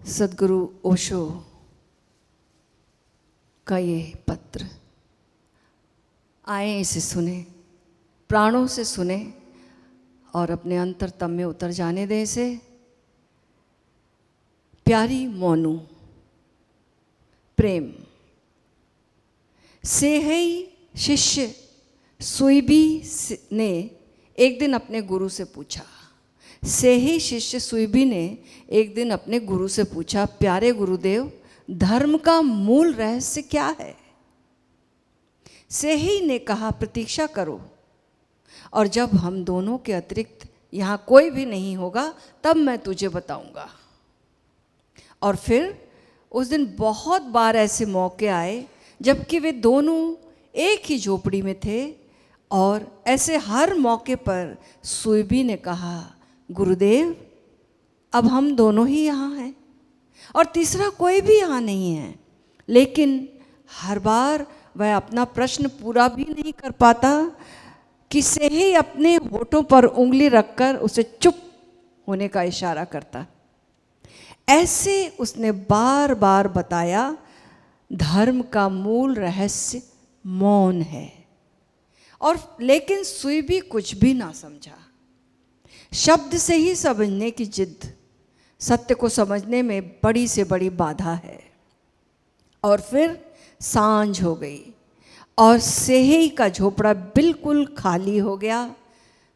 सद्गुरु ओशो का ये पत्र, आए इसे सुने, प्राणों से सुने और अपने अंतरतम में उतर जाने दें इसे। प्यारी मोनू, प्रेम से ही शिष्य सुईबी ने एक दिन अपने गुरु से पूछा। से ही शिष्य सुईबी ने एक दिन अपने गुरु से पूछा, प्यारे गुरुदेव, धर्म का मूल रहस्य क्या है? से ही ने कहा, प्रतीक्षा करो, और जब हम दोनों के अतिरिक्त यहाँ कोई भी नहीं होगा तब मैं तुझे बताऊंगा। और फिर उस दिन बहुत बार ऐसे मौके आए जबकि वे दोनों एक ही झोपड़ी में थे, और ऐसे हर मौके पर सुईबी ने कहा, गुरुदेव, अब हम दोनों ही यहाँ हैं और तीसरा कोई भी यहाँ नहीं है। लेकिन हर बार वह अपना प्रश्न पूरा भी नहीं कर पाता कि से ही अपने होठों पर उंगली रखकर उसे चुप होने का इशारा करता। ऐसे उसने बार बार बताया, धर्म का मूल रहस्य मौन है। और लेकिन सुईबी कुछ भी ना समझा। शब्द से ही समझने की जिद सत्य को समझने में बड़ी से बड़ी बाधा है। और फिर सांझ हो गई और सेही का झोपड़ा बिल्कुल खाली हो गया।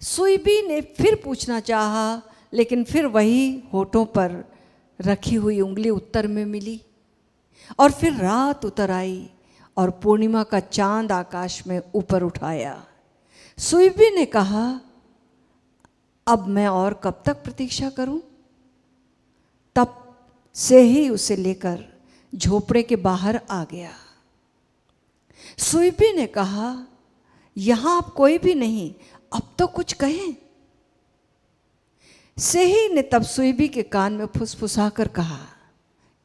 सुईबी ने फिर पूछना चाहा, लेकिन फिर वही होठों पर रखी हुई उंगली उत्तर में मिली। और फिर रात उतर आई और पूर्णिमा का चांद आकाश में ऊपर उठाया। सुईबी ने कहा, अब मैं और कब तक प्रतीक्षा करूं? तब से ही उसे लेकर झोपड़े के बाहर आ गया। सुईबी ने कहा, यहां अब कोई भी नहीं, अब तो कुछ कहें। से ही ने तब सुईबी के कान में फुसफुसा कर कहा,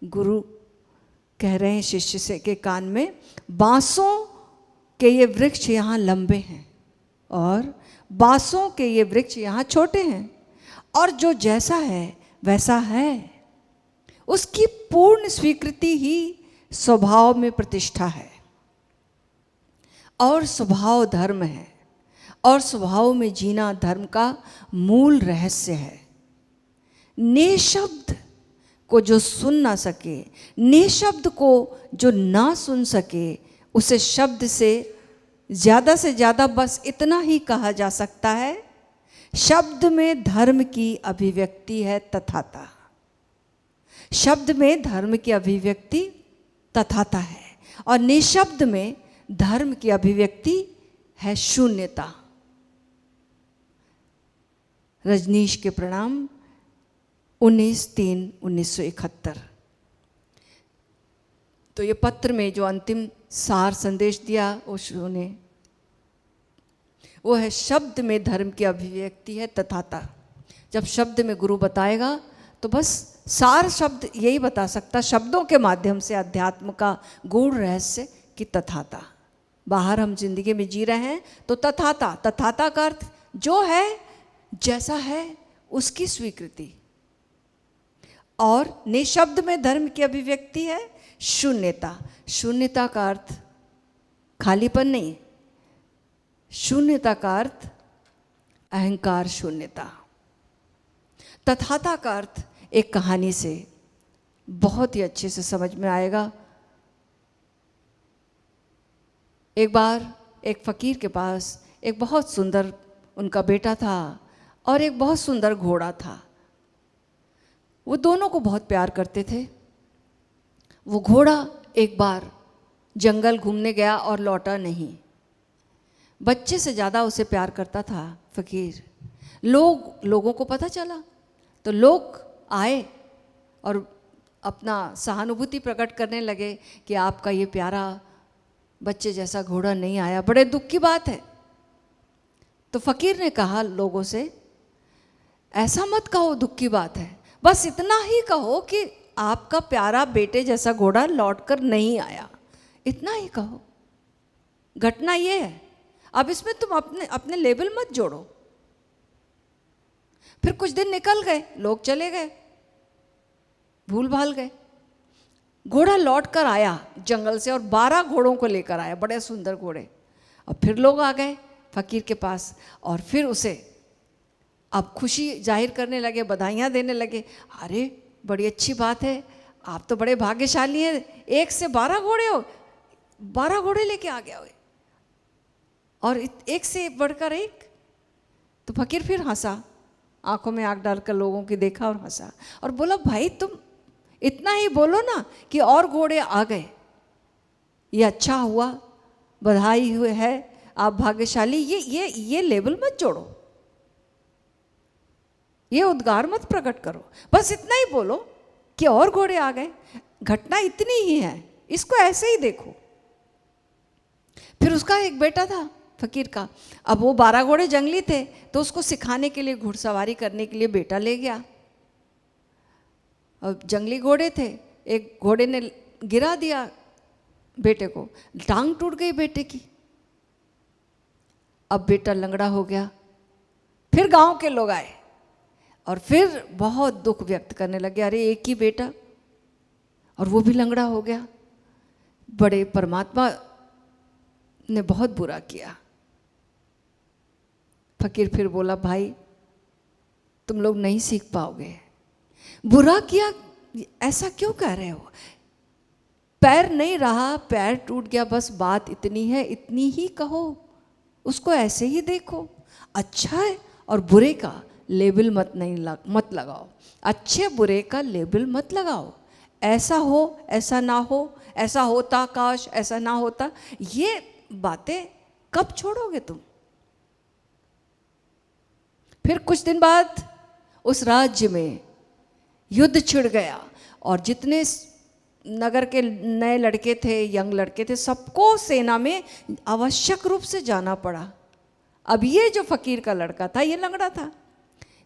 गुरु कह रहे हैं शिष्य से के कान में, बांसों के ये वृक्ष यहाँ लंबे हैं और बांसों के ये वृक्ष यहाँ छोटे हैं, और जो जैसा है वैसा है। उसकी पूर्ण स्वीकृति ही स्वभाव में प्रतिष्ठा है, और स्वभाव धर्म है, और स्वभाव में जीना धर्म का मूल रहस्य है। निशब्द को जो सुन ना सके, निशब्द को जो ना सुन सके, उसे शब्द से ज़्यादा बस इतना ही कहा जा सकता है, शब्द में धर्म की अभिव्यक्ति है तथाता। शब्द में धर्म की अभिव्यक्ति तथाता है, और निशब्द में धर्म की अभिव्यक्ति है शून्यता। रजनीश के प्रणाम, 19/3/1971। तो ये पत्र में जो अंतिम सार संदेश दिया ओशो ने, वो है शब्द में धर्म की अभिव्यक्ति है तथाता। जब शब्द में गुरु बताएगा तो बस सार शब्द यही बता सकता, शब्दों के माध्यम से अध्यात्म का गूढ़ रहस्य की तथाता। बाहर हम जिंदगी में जी रहे हैं तो तथाता, तथाता का अर्थ जो है जैसा है उसकी स्वीकृति। और निशब्द में धर्म की अभिव्यक्ति है शून्यता। शून्यता का अर्थ खालीपन नहीं, शून्यता का अर्थ अहंकार शून्यता। तथाता का अर्थ एक कहानी से बहुत ही अच्छे से समझ में आएगा। एक बार एक फकीर के पास एक बहुत सुंदर उनका बेटा था और एक बहुत सुंदर घोड़ा था। वो दोनों को बहुत प्यार करते थे। वो घोड़ा एक बार जंगल घूमने गया और लौटा नहीं। बच्चे से ज़्यादा उसे प्यार करता था फकीर। लोगों को पता चला तो लोग आए और अपना सहानुभूति प्रकट करने लगे कि आपका ये प्यारा बच्चे जैसा घोड़ा नहीं आया, बड़े दुख की बात है। तो फकीर ने कहा लोगों से, ऐसा मत कहो दुख की बात है, बस इतना ही कहो कि आपका प्यारा बेटे जैसा घोड़ा लौटकर नहीं आया, इतना ही कहो। घटना ये है, अब इसमें तुम अपने लेबल मत जोड़ो। फिर कुछ दिन निकल गए, लोग चले गए। भूल भाल गए। घोड़ा लौट कर आया जंगल से और 12 घोड़ों को लेकर आया, बड़े सुंदर घोड़े। और फिर लोग आ गए फकीर के पास और फिर उसे अब खुशी जाहिर करने लगे, बधाइयाँ देने लगे। अरे बड़ी अच्छी बात है, आप तो बड़े भाग्यशाली हैं, 1 से 12 घोड़े हो, 12 घोड़े लेके आ गया हुए और एक से बढ़कर एक। तो फकीर फिर हंसा, आंखों में आंख डालकर लोगों की देखा और हंसा और बोला, भाई तुम इतना ही बोलो ना कि और घोड़े आ गए, ये अच्छा हुआ, बधाई हुए है, आप भाग्यशाली। ये लेबल मत जोड़ो, ये उद्गार मत प्रकट करो, बस इतना ही बोलो कि और घोड़े आ गए, घटना इतनी ही है, इसको ऐसे ही देखो। फिर उसका एक बेटा था फकीर का, अब वो 12 घोड़े जंगली थे तो उसको सिखाने के लिए, घुड़सवारी करने के लिए बेटा ले गया। अब जंगली घोड़े थे, एक घोड़े ने गिरा दिया बेटे को, टांग टूट गई बेटे की। अब बेटा लंगड़ा हो गया। फिर गांव के लोग आए और फिर बहुत दुख व्यक्त करने लगे, अरे एक ही बेटा और वो भी लंगड़ा हो गया, बड़े परमात्मा ने बहुत बुरा किया। फकीर फिर बोला, भाई तुम लोग नहीं सीख पाओगे, बुरा किया ऐसा क्यों कह रहे हो, पैर नहीं रहा, पैर टूट गया, बस बात इतनी है, इतनी ही कहो, उसको ऐसे ही देखो। अच्छा है और बुरे का लेबल मत लगाओ, अच्छे बुरे का लेबल मत लगाओ, ऐसा हो ऐसा ना हो, ऐसा होता काश ऐसा ना होता, ये बातें कब छोड़ोगे तुम। फिर कुछ दिन बाद उस राज्य में युद्ध छिड़ गया और जितने नगर के नए लड़के थे, यंग लड़के थे, सबको सेना में आवश्यक रूप से जाना पड़ा। अब ये जो फकीर का लड़का था, ये लंगड़ा था,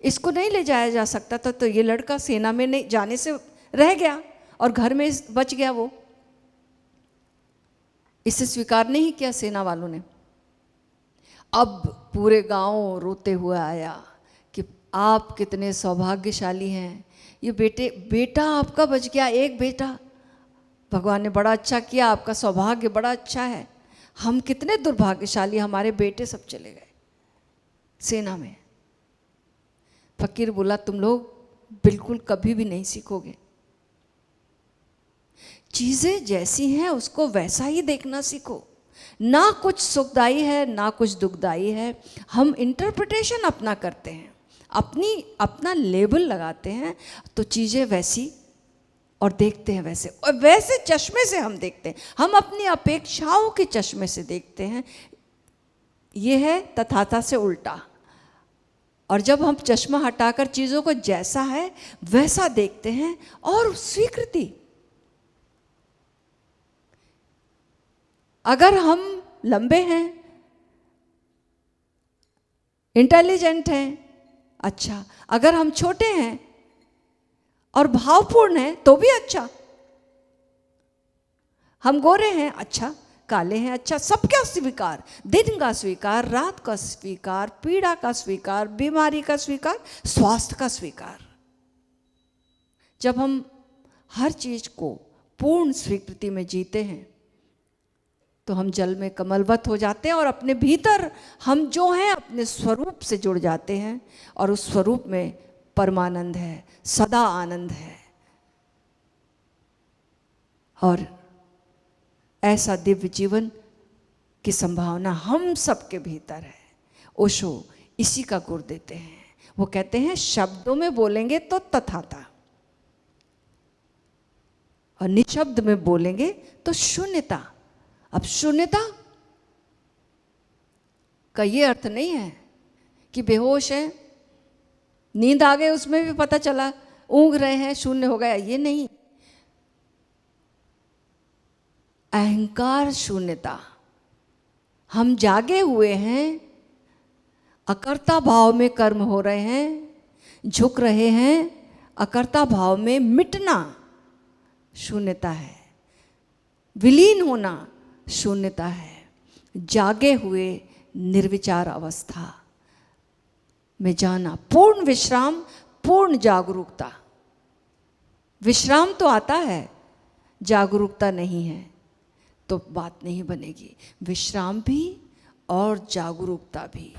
इसको नहीं ले जाया जा सकता था, तो ये लड़का सेना में नहीं जाने से रह गया और घर में बच गया। वो इसे स्वीकार नहीं किया सेना वालों ने। अब पूरे गांव रोते हुए आया कि आप कितने सौभाग्यशाली हैं, ये बेटा आपका बच गया, एक बेटा, भगवान ने बड़ा अच्छा किया, आपका सौभाग्य बड़ा अच्छा है, हम कितने दुर्भाग्यशाली, हमारे बेटे सब चले गए सेना में। फकीर बोला, तुम लोग बिल्कुल कभी भी नहीं सीखोगे, चीजें जैसी हैं उसको वैसा ही देखना सीखो, ना कुछ सुखदाई है ना कुछ दुखदाई है। हम इंटरप्रिटेशन अपना करते हैं, अपना लेबल लगाते हैं, तो चीज़ें वैसी और देखते हैं वैसे, और वैसे चश्मे से हम देखते हैं, हम अपनी अपेक्षाओं के चश्मे से देखते हैं। ये है तथाता से उल्टा। और जब हम चश्मा हटाकर चीज़ों को जैसा है वैसा देखते हैं, और स्वीकृति, अगर हम लंबे हैं, इंटेलिजेंट हैं, अच्छा, अगर हम छोटे हैं और भावपूर्ण हैं तो भी अच्छा, हम गोरे हैं अच्छा, काले हैं अच्छा, सबका स्वीकार, दिन का स्वीकार, रात का स्वीकार, पीड़ा का स्वीकार, बीमारी का स्वीकार, स्वास्थ्य का स्वीकार। जब हम हर चीज को पूर्ण स्वीकृति में जीते हैं तो हम जल में कमलवत हो जाते हैं और अपने भीतर हम जो हैं अपने स्वरूप से जुड़ जाते हैं, और उस स्वरूप में परमानंद है, सदा आनंद है। और ऐसा दिव्य जीवन की संभावना हम सबके भीतर है। ओशो इसी का गुर देते हैं। वो कहते हैं शब्दों में बोलेंगे तो तथाता, और निशब्द में बोलेंगे तो शून्यता। अब शून्यता का ये अर्थ नहीं है कि बेहोश है, नींद आ गई उसमें भी पता चला, ऊँघ रहे हैं शून्य हो गया, ये नहीं। अहंकार शून्यता, हम जागे हुए हैं, अकर्ता भाव में कर्म हो रहे हैं, झुक रहे हैं, अकर्ता भाव में मिटना शून्यता है, विलीन होना शून्यता है। जागे हुए निर्विचार अवस्था में जाना, पूर्ण विश्राम, पूर्ण जागरूकता, विश्राम तो आता है, जागरूकता नहीं है तो बात नहीं बनेगी। विश्राम भी और जागरूकता भी।